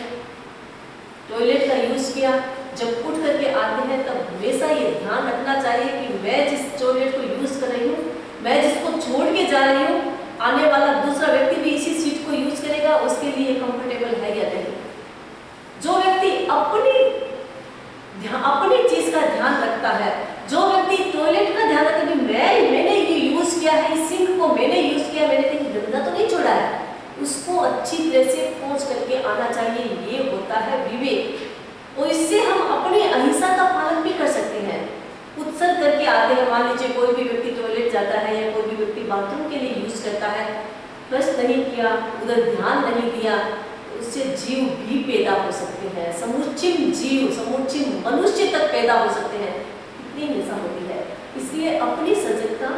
A: टॉयलेट का यूज किया, जब उठ करके आते हैं तब हमेशा ये ध्यान रखना चाहिए कि मैं जिस टॉयलेट को यूज कर रही हूँ, मैं जिसको छोड़ के जा रही हूँ, आने वाला दूसरा व्यक्ति भी इसी सीट को यूज करेगा, उसके लिए कंफर्टेबल है या नहीं। जो व्यक्ति अपनी चीज का ध्यान रखता है, जो व्यक्ति टॉयलेट का ध्यान रखता है कि मैंने ये यूज किया है, इस सिंक को मैंने यूज किया, मैंने कहीं गंदा तो नहीं छोड़ा है, उसको अच्छी तरह से पोंछ करके आना चाहिए। ये होता है विवेक। और इससे हम अपनी अहिंसा का पालन भी कर सकते हैं। उत्सर्ग करके आते हैं, मान लीजिए कोई भी व्यक्ति टॉयलेट जाता है या कोई भी व्यक्ति बाथरूम के लिए यूज करता है, ब्रश नहीं किया, उधर ध्यान नहीं दिया, उससे जीव भी पैदा हो सकते हैं, समुच्चिम जीव, समुच्चिम मनुष्य तक पैदा हो सकते हैं। कितनी हिंसा होती है। इसलिए अपनी सजगता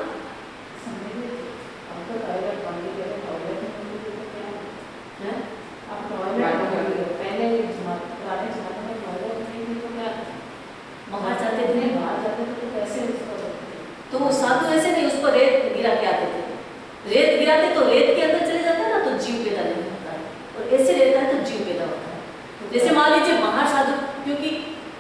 A: बाहर जाते थे, तो वो साधु ऐसे नहीं, उस पर रेत गिरा के आते थे, रेत गिराते तो रेत के अंदर चले जाता है ना, तो जीव पैदा नहीं होता है, और ऐसे रहता है तो जीव पैदा होता है। जैसे मान लीजिए बाहर साधु, क्योंकि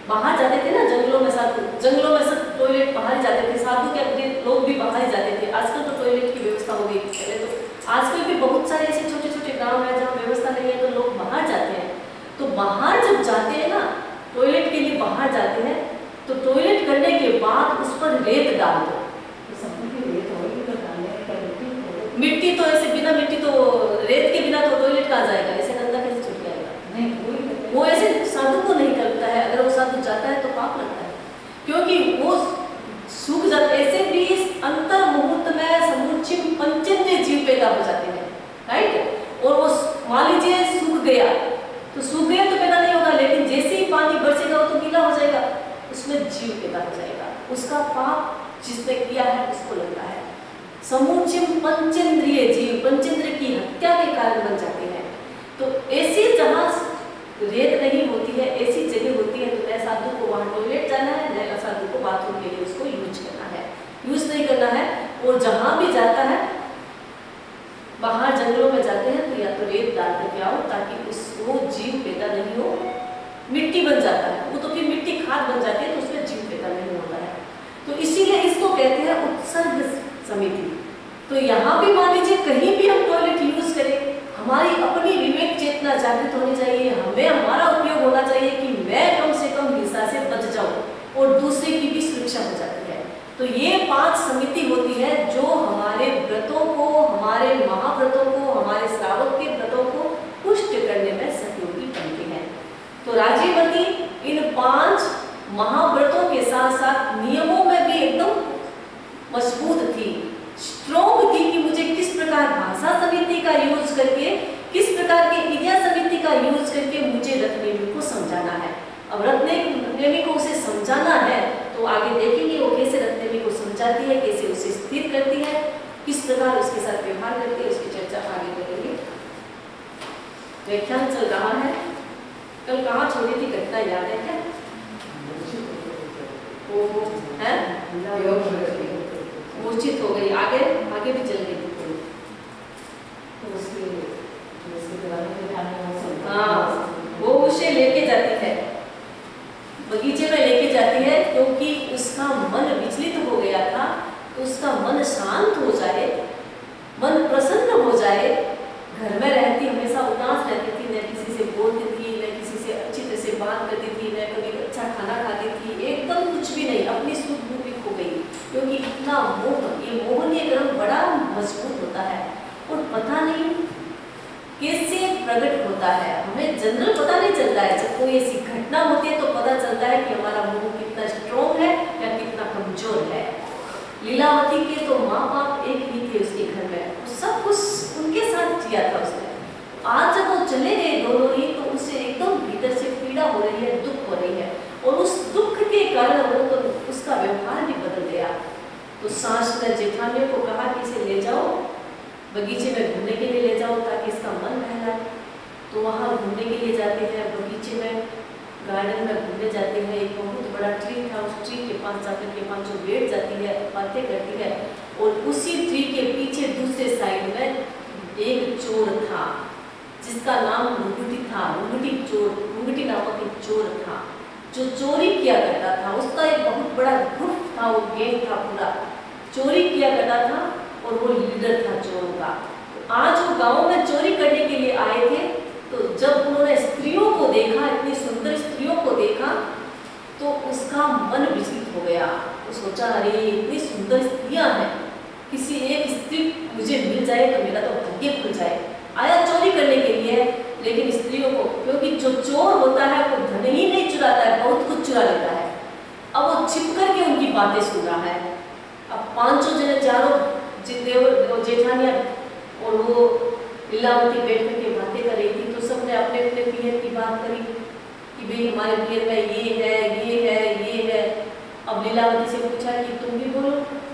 A: बाहर जाते थे ना जंगलों में, साधु जंगलों में सब टॉयलेट बाहर ही जाते थे, साधु के अपने लोग भी बाहर ही जाते थे। आजकल तो टॉयलेट की व्यवस्था हो गई, पहले तो आजकल भी बहुत सारे ऐसे छोटे छोटे गाँव है जहाँ व्यवस्था नहीं है तो लोग बाहर जाते हैं। तो बाहर जब जाते हैं ना, टॉयलेट के लिए बाहर जाते हैं, तो टॉयलेट करने के बाद उस पर रेत डाल दो। मिट्टी तो ऐसे बिना मिट्टी तो रेत के बिना तो टॉयलेट कहाँ जाएगा, ऐसे गंदा कैसे छूट जाएगा? नहीं, वो ऐसे साधु को नहीं करता है। अगर वो साधु जाता है तो पाप लगता है, क्योंकि वो सूख जाता। ऐसे भी अंतर मुहूर्त में समुच्चिम पंचेंद्रिय जीव पैदा हो जाते हैं, राइट। और वो मान लीजिए सूख गया, तो सूख गया तो पैदा नहीं होगा, लेकिन जैसे ही पानी बरसेगा वो तो गीला हो जाएगा, उसमें जीव पैदा हो जाएगा। उसका पाप जिसने किया है उसको लगता है। समुच्चिम पंचेंद्रिय जीव, पंचेंद्रिय की हत्या के कारण बन जाते हैं। तो ऐसी जहाँ रेत नहीं होती है, ऐसी जगह होती है, तो नए साधु को वहाँ टॉयलेट जाना है, नए साधु को बाथरूम के लिए उसको यूज करना है, यूज नहीं करना है। और जहाँ भी जाता है, बाहर जंगलों में जाते हैं तो या तो रेत डाल करके आओ, ताकि वो जीव पैदा नहीं हो। मिट्टी बन जाता है, वो तो फिर मिट्टी खाद बन जाती है, तो उसमें जीव पैदा नहीं होता है। तो इसीलिए इसको कहते हैं उत्सर्ग समिति। तो यहाँ भी मान लीजिए कहीं भी हम टॉयलेट यूज करें, हमारी अपनी विवेक चेतना जागृत होनी चाहिए, हमें हमारा उपयोग होना चाहिए कि मैं कम से कम हिंसा से बच जाऊं और दूसरे की भी सुरक्षा हो जाती है। तो ये 5 समिति होती है जो हमारे व्रतों को, हमारे महाव्रतों को, हमारे श्रावक के व्रतों को पुष्ट करने में सहयोगी बनते हैं। तो राजीवती इन 5 रत्नेमी को समझाना है। अब रत्नेमी को उसे समझाना है तो आगे देखेंगे वो कैसे रत्नेमी को समझाती है, कैसे उसे स्थिर करती है, किस प्रकार उसके साथ व्यवहार करती है, उसकी चर्चा आगे करेंगे। व्याख्यान चल रहा है। कल कहाँ छोड़ी थी घटना याद है क्या? है मूर्छित हो गई, आगे आगे भी चल गई। हाँ, वो उसे लेके जाती है, बगीचे में लेके जाती है, क्योंकि उसका मन विचलित हो गया था। तो उसका मन शांत हो जाए, मन प्रसन्न हो जाए। घर में रहती हमेशा उदास रहती थी, न किसी से बोलती थी, न किसी से अच्छी तरह से बात करती थी, न कभी अच्छा खाना खाती थी, एकदम कुछ भी नहीं, अपनी सुध बुद्धि खो गई। क्योंकि इतना मोह, ये मोहनीय क्रम बड़ा मजबूत होता है और पता नहीं कैसे प्रकट होता है। हमें जनरल पता नहीं चलता है, जब कोई ऐसी घटना होती है तो पता चलता है कि हमारा मोह कितना स्ट्रॉन्ग है या कितना कमजोर है। लीलावती के तो माँ बाप एक ही थे उसके घर में, सब कुछ उनके साथ किया था उसने। आज जब वो चले गए दोनों ही, तो उसे एकदम भीतर से पीड़ा हो रही है, दुख हो रही है, और उस दुख के कारण वो तो उसका व्यवहार भी बदल गया। तो सास ने जेठानी को कहा कि इसे ले जाओ, बगीचे में घूमने के लिए ले जाओ ताकि इसका मन बहलाए। तो वहाँ घूमने के लिए जाते हैं, बगीचे में गार्डन में घूमने जाते हैं। एक बहुत बड़ा ट्री था, उस ट्री के पास जाकर के पास जो बैठ जाती है, बातें करती है, और उसी ट्री के पीछे दूसरे साइड में एक चोर था जिसका नाम मुंगटी था। मुंगटी चोर, मुंगटी नामक एक चोर था जो चोरी किया करता था। उसका एक बहुत बड़ा ग्रुप था, वो गैंग था, पूरा चोरी किया करता था और वो लीडर था चोरों का। आज वो गांव में चोरी करने के लिए आए थे, तो जब उन्होंने स्त्रियों को देखा, इतनी सुंदर स्त्रियों को देखा, तो उसका मन विचलित हो गया। वो सोचा, अरे इतनी सुंदर स्त्रियां हैं, किसी एक स्त्री मुझे मिल जाए तो मेरा तो भाग्य खुल जाए। आया चोरी करने के लिए, लेकिन स्त्रियों को, क्योंकि जो चोर होता है वो धन ही नहीं चुराता है, बहुत कुछ चुरा लेता है। अब वो छिप करके उनकी बातें सुन रहा है। अब पांचों जने, चारों देवर जेठानियां और वो लीलावती बैठ करके बातें कर रही थी। तो सबने अपने अपने पियर की बात करी कि भाई हमारे पियर में ये है, ये है, ये है। अब लीलावती से पूछा कि तुम भी बोलो,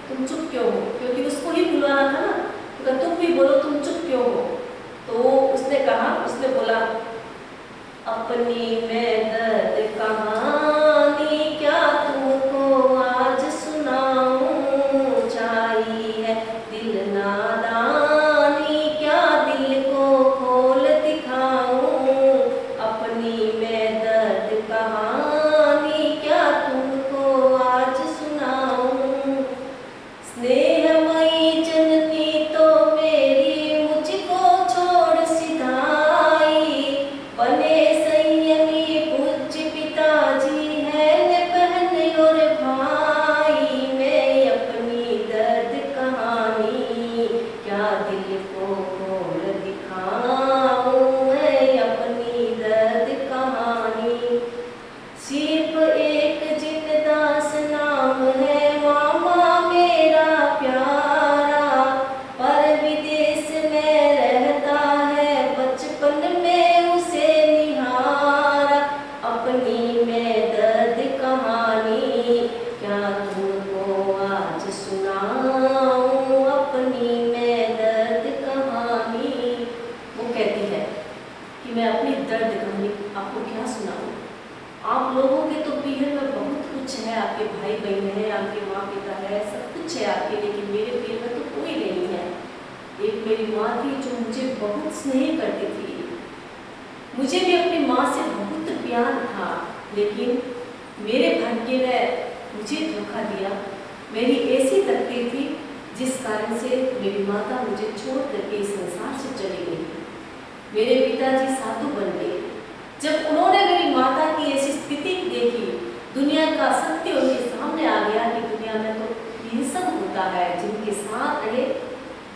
A: तुम चुप क्यों हो, क्योंकि उसको ही बुलवाना था ना, तो तुम भी बोलो, तुम चुप क्यों हो। तो उसने कहा, उसने बोला, अपनी में दर्द कहानी क्या तुमको आज सुनाऊं, चाहिए है दिल नादानी क्या दिल को खोल दिखाऊं, अपनी में दर्द कहानी क्या तुमको आज सुनाऊं, स्नेहमयी जननी तो मेरी मुझको छोड़ सिधाई, बने संयमी पूज्य पिताजी है न बहन और भाई, मैं अपनी दर्द कहानी क्या दिल को खोल दिखाऊं, मैं अपनी दर्द कहानी। सिर्फ एक जिनदास नाम है मामा मेरा प्यारा, पर विदेश में रहता है, बचपन में उसे निहारा, अपनी में दर्द कहानी क्या तुमको आज सुनाऊं, अपनी में दर्द कहानी। वो कहती है कि मैं अपनी दर्द कहानी आपको क्या सुनाऊं। आप लोगों के तो पीहर में बहुत कुछ है, आपके भाई बहन है, आपके माँ पिता है, सब कुछ है आपके, लेकिन मेरे पीहर में तो कोई नहीं है। एक मेरी माँ थी जो मुझे बहुत स्नेह करती थी, मुझे भी अपनी माँ से बहुत प्यार था, लेकिन मेरे भाग्य ने मुझे धोखा दिया। मेरी ऐसी तकदीर थी जिस कारण से मेरी माता मुझे छोड़ करके इस संसार से चली गई। मेरे पिताजी साधु बन गए। जब उन्होंने मेरी माता की ऐसी स्थिति देखी, दुनिया का सत्य उनके सामने आ गया कि दुनिया में तो ये सब होता है। जिनके साथ रहे,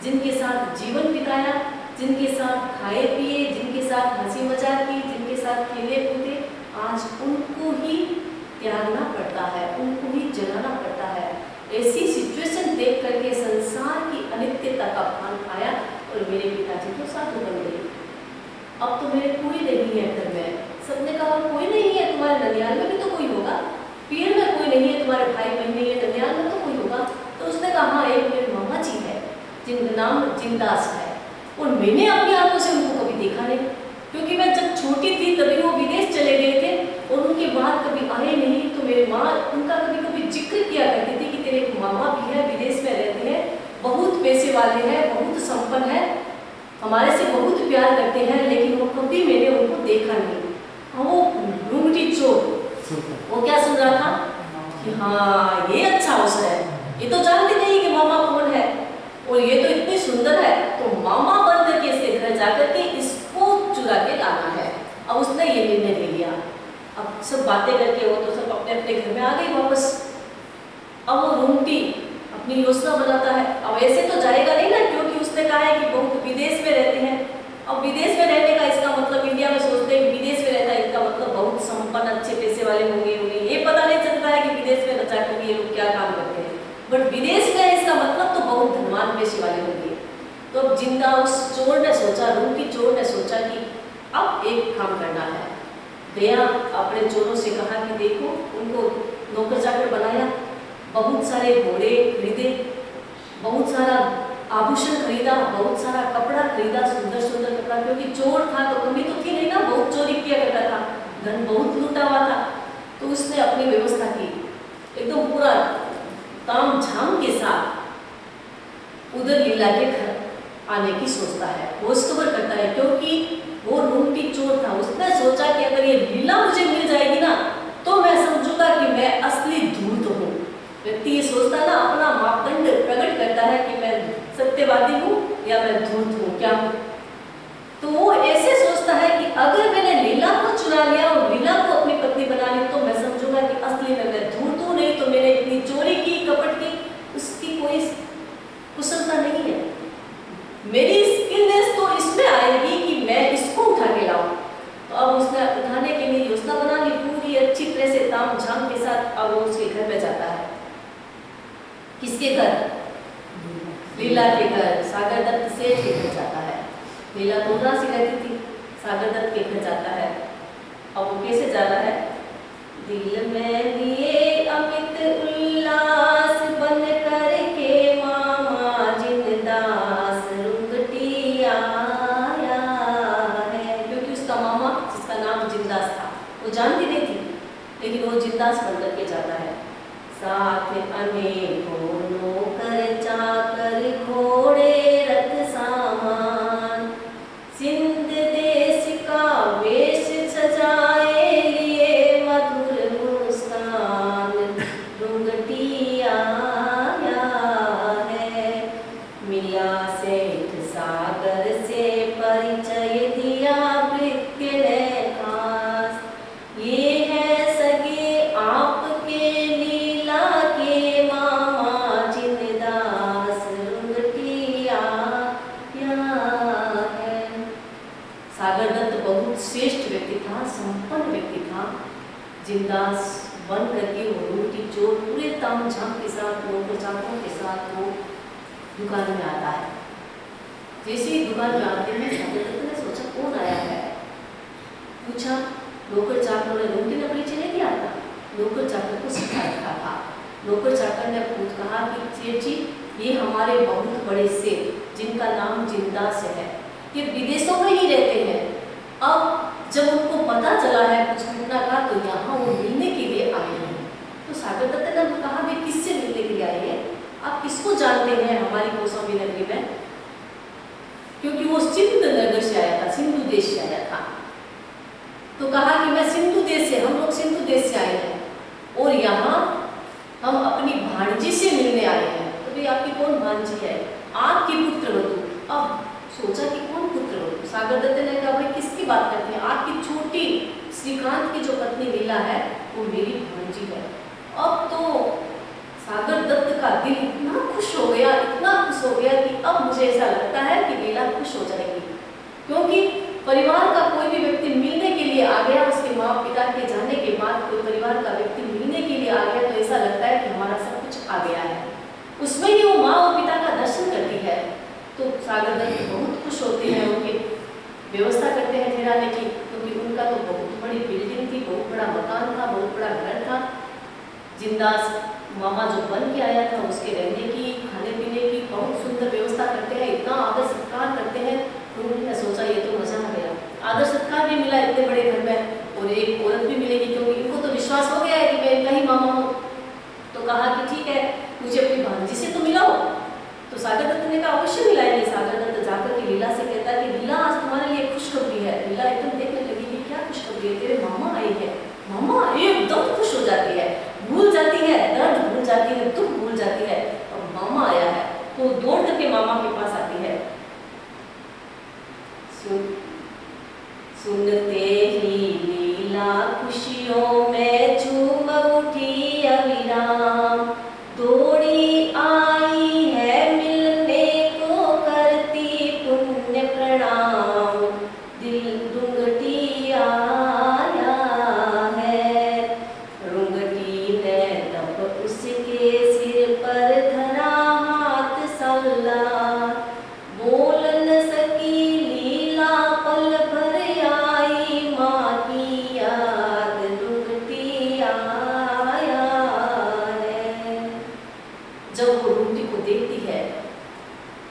A: जिनके साथ जीवन बिताया, जिनके साथ खाए पिए, जिनके साथ हंसी मजाक की, जिनके साथ खेले कूदे, आज उनको ही त्यागना पड़ता है, उनको ही जलाना पड़ता है। ऐसी सिचुएशन देख करके संसार की अनित्यता का भान आया और मेरे पिताजी तो साधु बन गए। अब तो मेरे कोई नहीं है घर में, सबने कहा कोई नहीं है, तुम्हारे ननियाल में भी तो कोई होगा, पीर में कोई नहीं है, तुम्हारे भाई बहन नहीं है, ननियाल में तो कोई होगा। तो उसने कहा हाँ, एक मेरे मामा जी है जिनका नाम जिंदास है, और मैंने अपनी आंखों से उनको कभी देखा नहीं, क्योंकि मैं जब छोटी थी तभी वो विदेश चले गए थे और उनके बाद कभी आए नहीं। तो मेरी माँ उनका कभी कभी जिक्र किया करती थी कि तेरे मामा भी है, विदेश में रहते हैं, बहुत पैसे वाले हैं, बहुत संपन्न है, हमारे से बहुत प्यार करते हैं, लेकिन वो कभी मैंने उनको देखा नहीं। वो लूंगटी चोर वो क्या सुन रहा था कि हाँ ये अच्छा अवसर है, ये तो जानती नहीं कि मामा कौन है और ये तो इतनी सुंदर है, तो मामा बन करके इसके घर जाकर के इसको चुरा के लाना है। अब उसने ये निर्णय ले लिया। अब सब बातें करके वो तो सब अपने अपने घर में आ गई वापस। अब वो रूमटी अपनी योजना बनाता है। अब ऐसे तो जाएगा नहीं ना, क्योंकि उसने कहा है कि बहुत विदेश में रहते हैं। अब विदेश में रहने का इसका मतलब, इंडिया में सोचते हैं कि विदेश में रहता है इसका मतलब बहुत संपन्न अच्छे पैसे वाले होंगे, उन्हें ये पता नहीं चलता है कि विदेश में बचा कर ये लोग क्या काम करते हैं, बट विदेश में इसका मतलब तो बहुत धनवान पैसे वाले होंगे। तो अब जिंदा उस चोर ने सोचा, रूमटी चोर ने सोचा कि अब एक काम करना है। गया अपने चोरों से कहा कि देखो, उनको नौकर चाकर बनाया, बहुत सारे घोड़े खरीदे, बहुत सारा आभूषण खरीदा, बहुत सारा कपड़ा खरीदा, सुंदर सुंदर कपड़ा, क्योंकि चोर था तो कमी तो थी नहीं ना, बहुत चोरी किया करता था, धन बहुत लूटा हुआ था। तो उसने अपनी व्यवस्था की, एकदम पूरा ताम झाम के साथ उधर लीला के घर आने की सोचता है, खोज खबर करता है, क्योंकि वो रूमटी चोर था। उसने सोचा कि अगर ये लीला मुझे मिल जाएगी ना तो मैं समझूंगा कि मैं असली धूर्त हूँ। व्यक्ति ये सोचता है ना, अपना मापदंड प्रकट करता है कि मैं सत्यवादी हूँ या मैं धूर्त हूँ, क्या हूँ। तो वो ऐसे सोचता है कि अगर मैंने लीला को चुरा लिया और लीला को अपनी पत्नी बना ली तो मैं समझूंगा कि असली में मैं धूर्त हूँ, नहीं तो मैंने इतनी चोरी की, कपट की, उसकी कोई कुशलता नहीं है। मेरी स्किलनेस तो इसमें आएगी कि मैं इसको उठा के लाऊं। तो अब उसने उठाने के लिए योजना बना ली पूरी अच्छी तरह से ताम झाम के साथ। अब वो उसके घर में जाता है। किसके घर? लीला के घर। सागर दत्त से के घर जाता है। लीला तो उदास ही रहती थी, सागर दत्त के घर जाता है। अब वो कैसे जा रहा है? दिल में लिए अमित उल्लास बन करके मामा जिंदास रुंगटी आया है। क्योंकि उसका मामा जिसका नाम जिंदास था वो जानती नहीं थी, लेकिन वो जिंदास बन करके जाता है। साथ अनेकों नौकर चाकर घोड़े रथ सामान, सिंध देश का वेश सजाए लिए मधुर मुस्कान रुंगटी आया है। मिला सेठ सागर से परिचय दिया भृत्य ने खास, ये है सगे आपके लीला के मामा जिंदास रुंगटी आया है। सागर दत्त बहुत श्रेष्ठ व्यक्ति था, संपन्न व्यक्ति था। जिंदास बन करके वो रूमटी चोर पूरे ताम झाम के साथ, नौकर चाकरों के साथ वो दुकान में आता है। जैसे ही दुकान में आते हैं, सागर दत्त ने सोचा कौन आया है, पूछा। नौकर चाकरों ने रूमटी ने परिचय नहीं दिया था, नौकर चाकर को सिखा रखा था। नौकर चाकर ने पूछ कहा कि सेठ जी, ये हमारे बहुत बड़े सेठ जिनका नाम जिंदास है, ये विदेशों में ही रहते हैं। अब जब उनको पता चला है कुछ घटना का तो यहाँ वो मिलने के लिए आए हैं। तो सागर दत्त ने कहा वे किससे मिलने के लिए आए हैं, आप किसको जानते हैं हमारी कौशाम्बी नगरी में? क्योंकि वो सिंधु नगर से आया था, सिंधु देश से आया था। तो कहा कि मैं सिंधु देश से, हम लोग सिंधु देश से आए हैं और यहाँ हम अपनी भांजी से मिलने आए हैं। तो भाई आपकी कौन भांजी है? आपकी पुत्रवधू। अब सोचा कि कौन पुत्रवधू? सागर दत्त ने कहा भाई किसकी बात करते हैं? आपकी छोटी श्रीकांत की जो पत्नी लीला है वो मेरी भांजी है। अब तो सागर दत्त का दिल इतना खुश हो गया, इतना खुश हो गया कि अब मुझे ऐसा लगता है कि लीला खुश हो जाएगी, क्योंकि परिवार का कोई भी व्यक्ति मिलने के लिए आ गया, उसके माँ पिता के जाने के बाद कोई परिवार का व्यक्ति मिलने के लिए आ गया तो ऐसा लगता है कि हमारा सब कुछ आ गया है। उसमें ही वो माँ और पिता का दर्शन करती है तो सागर दत्त बहुत खुश होते हैं, उनकी व्यवस्था करते हैं ठहराने की, क्योंकि उनका तो बहुत बड़ी बिल्डिंग थी, बहुत बड़ा मकान था, बहुत बड़ा घर था। जिंदास मामा जो बन के आया था उसके रहने की, खाने पीने की बहुत सुंदर व्यवस्था करते हैं, इतना आदर सत्कार करते हैं। तो उन्होंने सोचा ये तो मजा आ गया, आदर सत्कार भी मिला इतने बड़े घर में, और एक औरत भी मिलेगी, क्योंकि इनको तो विश्वास हो गया है कि मैं इनका ही मामा हूँ। तो कहा कि ठीक है, मुझे अपनी भांजी से तो मिलाओ। तो सागर दत्त ने कहा अवश्य मिलाएंगे। सागर दत्त जाकर के लीला से कहता है कि लीला आज तुम्हारे लिए खुशखबरी है। लीला एकदम देखने लगी कि क्या खुशखबरी है, तेरे मामा आई है। मामा एकदम खुश हो जाती है, भूल जाती है, दर्द भूल जाती है, दुख भूल जाती है, और मामा आया है तो दौड़ करके मामा के पास आती है। सुनते ही लीला खुशियों में झूम उठी अविराम, दौड़ी आई है मिलने को करती पुण्य प्रणाम, दिल रुंगटी आया है। रुंगटी ने तब उसके सिर पर धरा हाथ सल्ला, बोल न सकी लीला पल भर आई माँ की याद, रुंगटी आया है। जब वो रुंगटी को देखती है,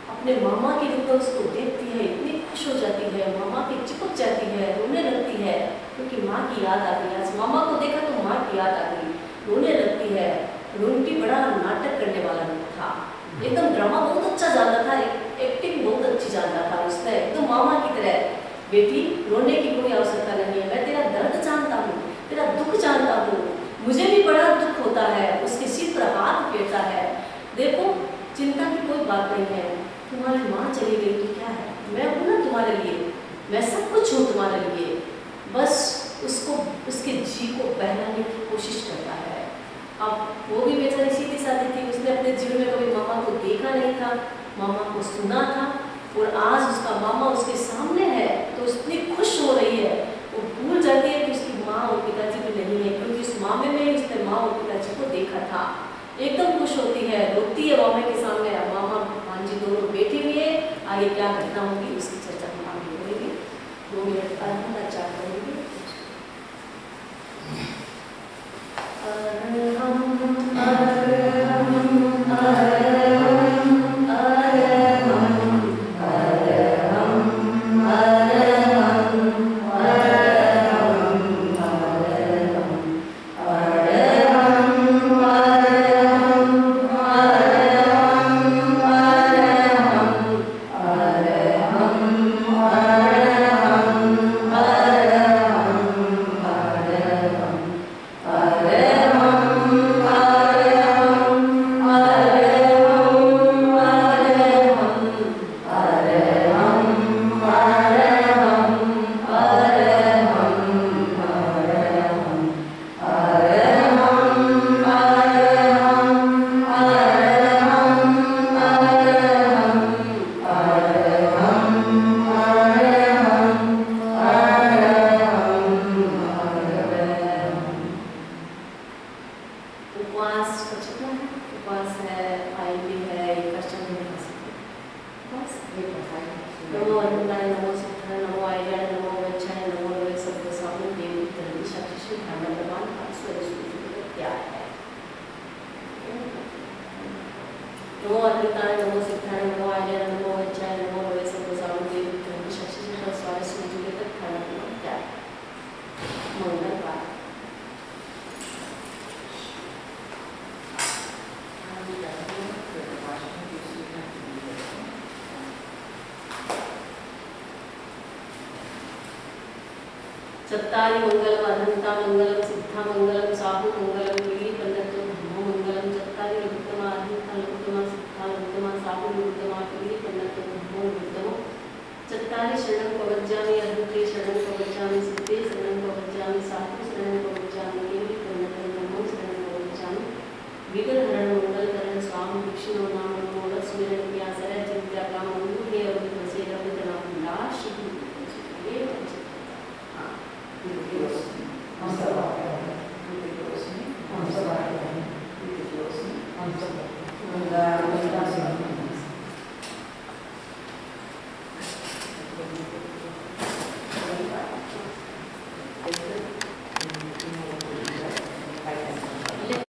A: अपने मामा के रूप में उसको देखती है, इतनी खुश हो जाती है, मामा की चिपक जाती है, रोने लगती है, क्योंकि माँ की याद आ गई। आज मामा को देखा तो माँ की याद आ गई, रोने लगती है। रुंगटी बड़ा नाटक करने वाला था, एकदम ड्रामा बहुत अच्छा जानता था, एक्टिंग बहुत अच्छी जानता था उसने, एकदम मामा की तरह। बेटी रोने की कोई आवश्यकता नहीं है, मैं तेरा दर्द जानता हूँ, तेरा दुख जानता हूँ, मुझे भी बड़ा दुख होता है। उसके सिर पर हाथ फेरता है। देखो चिंता की कोई बात नहीं है, तुम्हारी माँ चली गई तो क्या है, मैं हूँ ना तुम्हारे लिए, मैं सब कुछ हूँ तुम्हारे लिए। बस उसको उसके जी को बहलाने की कोशिश करता है। अब वो भी बेचारी सीधी सादी थी, उसने अपने जीवन में कभी मामा को देखा नहीं था, मामा को सुना था, और आज उसका मामा उसके सामने है तो इतनी खुश हो रही है, वो भूल जाती है कि उसकी माँ और पिताजी भी नहीं है, क्योंकि उस मामे में उसने माँ और पिताजी को देखा था। एकदम खुश होती है, रोती है मामे के सामने। मामा भांजी दोनों बैठी हुई है, आगे क्या घटना होगी उसकी चर्चा हम आगे करेंगे। 2 मिनट आरंभ चार करेंगे। चत्तारि मंगलम अनंता मंगलम सिद्धा मंगलम साहु मंगलम गिरी पन्नतो धम्मो मंगलम। चत्तारि लघुत्तमा अनंता लघुत्तमा सिद्धा लघुत्तमा साहु लघुत्तमा गिरी पन्नतो धम्मो लघुत्तमो। चत्तारि शरणं प्रवज्जामि अद्वितीये शरणं प्रवज्जामि सिद्धे शरणं प्रवज्जामि साहु शरणं प्रवज्जामि गिरी पन्नतो धम्मो शरणं प्रवज्जामि। विघ्नहरण मंगलकरण स्वामी विष्णु नाम नमो स्मरण व्यासर चिंत्या काम हे अवधि से रविन्द्रनाथ दास ये
B: हम सब आते हैं